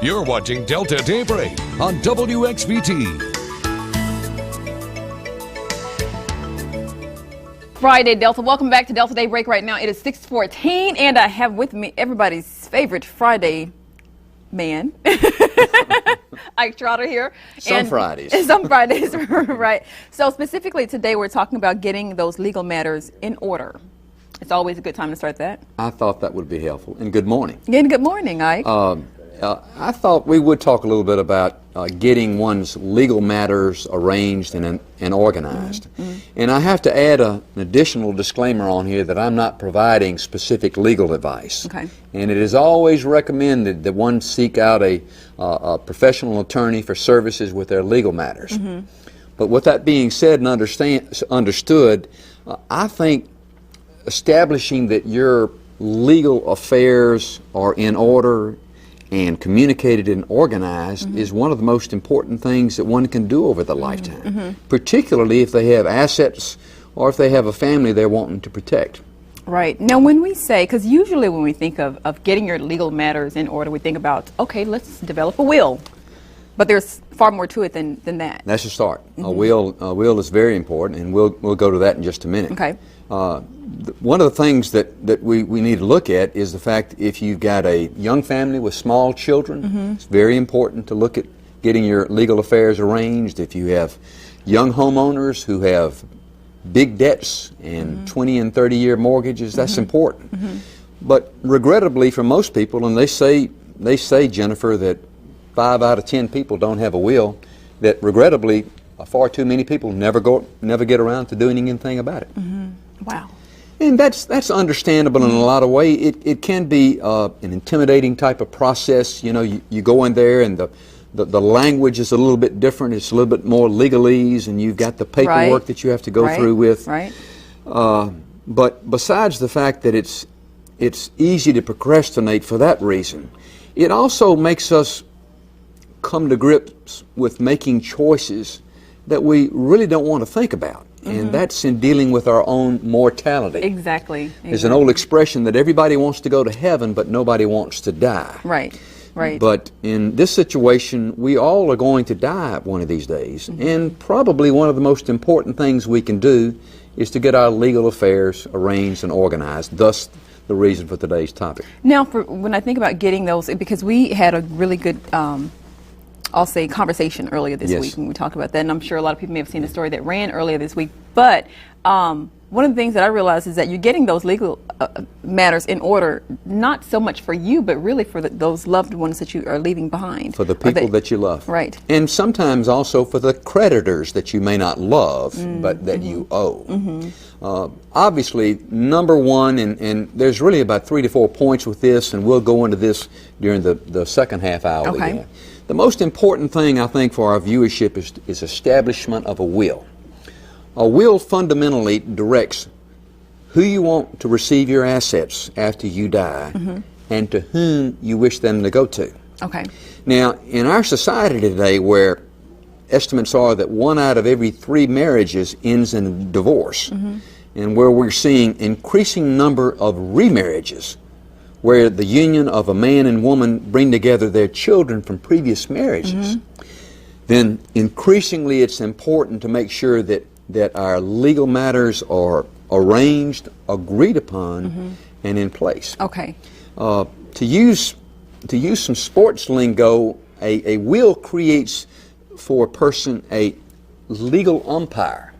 You're watching Delta Daybreak on WXVT. Friday, Delta. Welcome back to Delta Daybreak. Right now it is 6:14, and I have with me everybody's favorite Friday man, Ike Trotter here. Some Fridays. Some Fridays, right. So specifically today we're talking about getting those legal matters in order. It's always a good time to start that. I thought that would be helpful. And good morning. Again, good morning, Ike. I thought we would talk a little bit about getting one's legal matters arranged and organized. Mm-hmm. And I have to add an additional disclaimer on here that I'm not providing specific legal advice. Okay. And it is always recommended that one seek out a professional attorney for services with their legal matters. Mm-hmm. But with that being said and understood, I think establishing that your legal affairs are in order and communicated and organized mm-hmm. is one of the most important things that one can do over the lifetime, mm-hmm. particularly if they have assets or if they have a family they're wanting to protect. Right. Now, when we say, because usually when we think of getting your legal matters in order, we think about, okay, let's develop a will. But there's far more to it than that. That's a start. Mm-hmm. A will is very important, and we'll go to that in just a minute. Okay. One of the things that we need to look at is the fact if you've got a young family with small children, mm-hmm. it's very important to look at getting your legal affairs arranged. If you have young homeowners who have big debts and mm-hmm. 20 and 30-year mortgages, that's mm-hmm. important. Mm-hmm. But regrettably for most people, and they say, Jennifer, that 5 out of 10 people don't have a will, that regrettably far too many people never get around to doing anything about it. Mm-hmm. Wow. And that's understandable mm-hmm. in a lot of ways. It can be an intimidating type of process. You know, you go in there and the language is a little bit different. It's a little bit more legalese, and you've got the paperwork right. that you have to go through with. Right. But besides the fact that it's easy to procrastinate for that reason, it also makes us come to grips with making choices that we really don't want to think about. Mm-hmm. And that's in dealing with our own mortality. Exactly. There's an old expression that everybody wants to go to heaven, but nobody wants to die. Right, right. But in this situation, we all are going to die one of these days. Mm-hmm. And probably one of the most important things we can do is to get our legal affairs arranged and organized, thus the reason for today's topic. Now, when I think about getting those, because we had a really good I'll say conversation earlier this week when we talked about that, and I'm sure a lot of people may have seen a story that ran earlier this week. But one of the things that I realized is that you're getting those legal matters in order, not so much for you, but really for those loved ones that you are leaving behind. For the people that you love. Right. And sometimes also for the creditors that you may not love, but that mm-hmm. you owe. Mm-hmm. Obviously, number one, and there's really about 3 to 4 points with this, and we'll go into this during the second half hour again. The most important thing, I think, for our viewership is establishment of a will. A will fundamentally directs who you want to receive your assets after you die mm-hmm. and to whom you wish them to go to. Okay. Now, in our society today, where estimates are that 1 out of every 3 marriages ends in divorce, mm-hmm. and where we're seeing increasing number of remarriages, where the union of a man and woman bring together their children from previous marriages, mm-hmm. then increasingly it's important to make sure that our legal matters are arranged, agreed upon, mm-hmm. and in place. Okay. To use some sports lingo, a will creates for a person a legal umpire.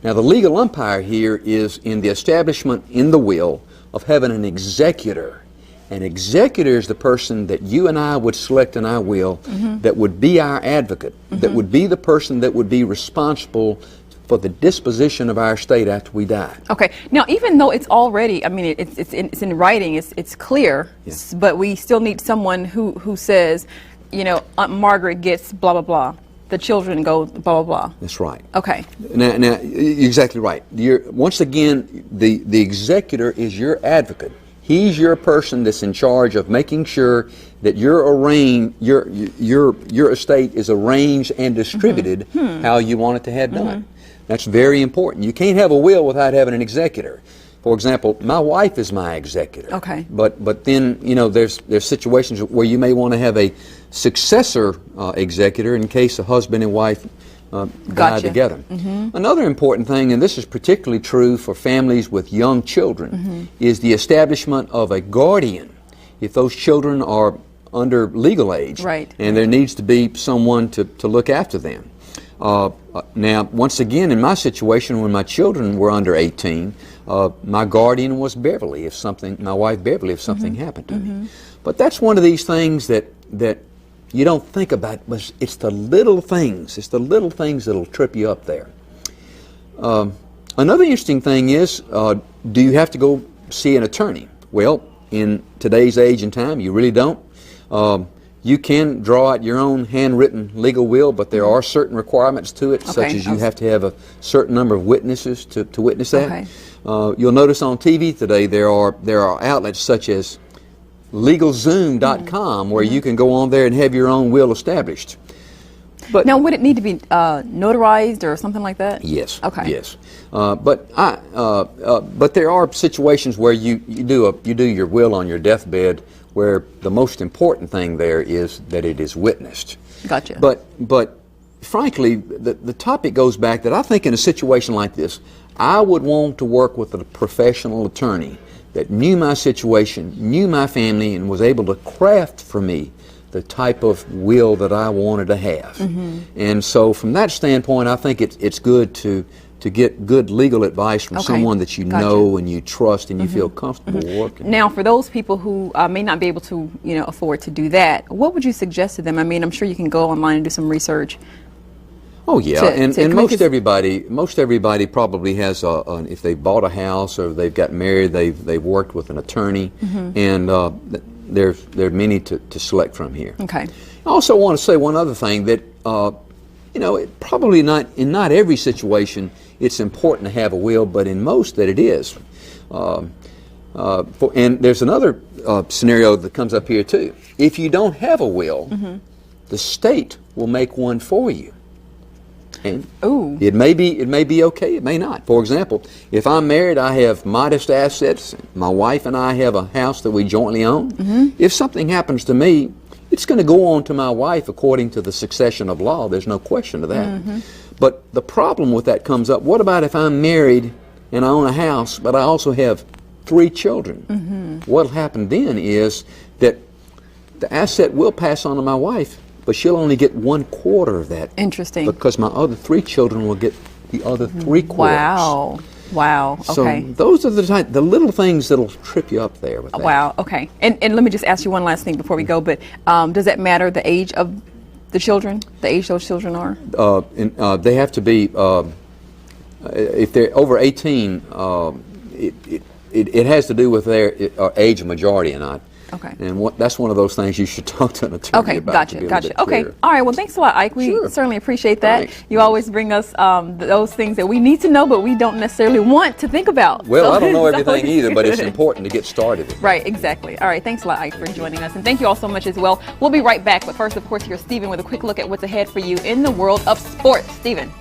Now, the legal umpire here is in the establishment in the will of having an executor. An executor is the person that you and I would select in our will mm-hmm. that would be our advocate, mm-hmm. that would be the person that would be responsible for the disposition of our estate after we die. Okay. Now, even though it's already, I mean, it's in writing, it's clear, yes. But we still need someone who says, you know, Aunt Margaret gets blah, blah, blah. The children go blah, blah, blah. That's right. Okay. Now you're exactly right. Once again, the executor is your advocate. He's your person that's in charge of making sure that your estate is arranged and distributed mm-hmm. how you want it to have done. Mm-hmm. That's very important. You can't have a will without having an executor. For example, my wife is my executor. Okay. But then, you know, there's situations where you may want to have a successor executor in case a husband and wife die together. Another important thing, and this is particularly true for families with young children, is the establishment of a guardian if those children are under legal age. Right. And there needs to be someone to look after them. Now, once again, in my situation, when my children were under 18, my guardian was Beverly. My wife Beverly, if something happened to me. But that's one of these things that you don't think about. But it's the little things. It's the little things that'll trip you up there. Another interesting thing is, do you have to go see an attorney? Well, in today's age and time, you really don't. You can draw out your own handwritten legal will, but there are certain requirements to it, such as you have to have a certain number of witnesses to witness that. Okay. You'll notice on TV today there are outlets such as LegalZoom.com where you can go on there and have your own will established. But now, would it need to be notarized or something like that? Yes. Okay. Yes. But there are situations where you do your will on your deathbed, where the most important thing there is that it is witnessed. Gotcha. But frankly, the topic goes back that I think in a situation like this, I would want to work with a professional attorney that knew my situation, knew my family, and was able to craft for me the type of will that I wanted to have. And so from that standpoint, I think it's good to get good legal advice from someone that you know and you trust and you feel comfortable working. Now, for those people who may not be able to, afford to do that, what would you suggest to them? I mean, I'm sure you can go online and do some research. Oh yeah, and most everybody probably has if they've bought a house or they've got married, they've worked with an attorney, and there are many to select from here. Okay. I also want to say one other thing that probably in not every situation it's important to have a will, but in most that it is. And there's another scenario that comes up here too. If you don't have a will, the state will make one for you. And it may be okay, it may not. For example, if I'm married, I have modest assets. My wife and I have a house that we jointly own. If something happens to me, it's going to go on to my wife according to the succession of law. There's no question of that. But the problem with that comes up, what about if I'm married and I own a house, but I also have 3 children? What'll happen then is that the asset will pass on to my wife, but she'll only get 1/4 of that. Interesting. Because my other 3 children will get the other 3/4. Wow. Okay. So those are the little things that'll trip you up there with that. Wow. Okay. And let me just ask you one last thing before we go. But does that matter, the age of the children? The age those children are? They have to be if they're over 18. It has to do with their age of majority or not. Okay. And that's one of those things you should talk to an attorney about. Gotcha. Okay. All right. Well, thanks a lot, Ike. We certainly appreciate that. Thanks. You always bring us those things that we need to know, but we don't necessarily want to think about. Well, I don't know everything either, but it's important to get started. Right. Exactly. All right. Thanks a lot, Ike, for joining us, and thank you all so much as well. We'll be right back, but first, of course, here's Stephen with a quick look at what's ahead for you in the world of sports. Stephen.